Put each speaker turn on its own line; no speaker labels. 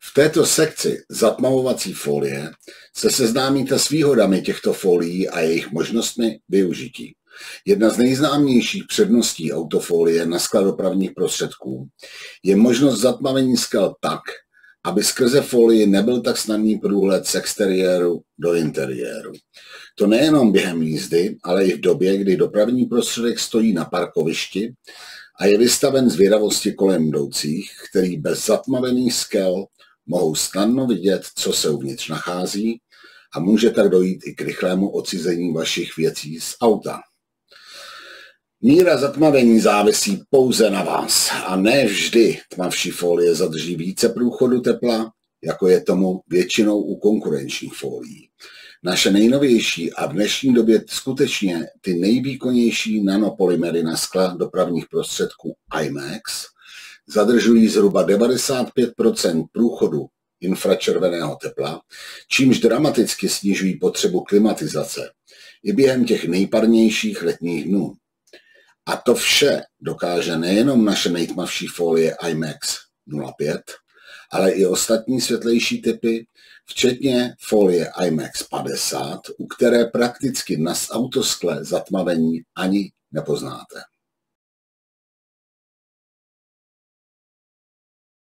V této sekci zatmavovací folie se seznámíte s výhodami těchto folií a jejich možnostmi využití. Jedna z nejznámějších předností autofolie na skla dopravních prostředků je možnost zatmavení skel tak, aby skrze folii nebyl tak snadný průhled z exteriéru do interiéru. To nejenom během jízdy, ale i v době, kdy dopravní prostředek stojí na parkovišti a je vystaven zvědavosti kolem jdoucích, který bez zatmavených skel mohou snadno vidět, co se uvnitř nachází, a může tak dojít i k rychlému odcizení vašich věcí z auta. Míra zatmavení závisí pouze na vás a ne vždy tmavší folie zadrží více průchodu tepla, jako je tomu většinou u konkurenčních folií. Naše nejnovější a v dnešní době skutečně ty nejvýkonnější nanopolymery na skla dopravních prostředků IMAX zadržují zhruba 95% průchodu infračerveného tepla, čímž dramaticky snižují potřebu klimatizace i během těch nejparnějších letních dnů. A to vše dokáže nejenom naše nejtmavší folie IMAX 05, ale i ostatní světlejší typy, včetně folie IMAX 50, u které prakticky na autoskle zatmavení ani nepoznáte.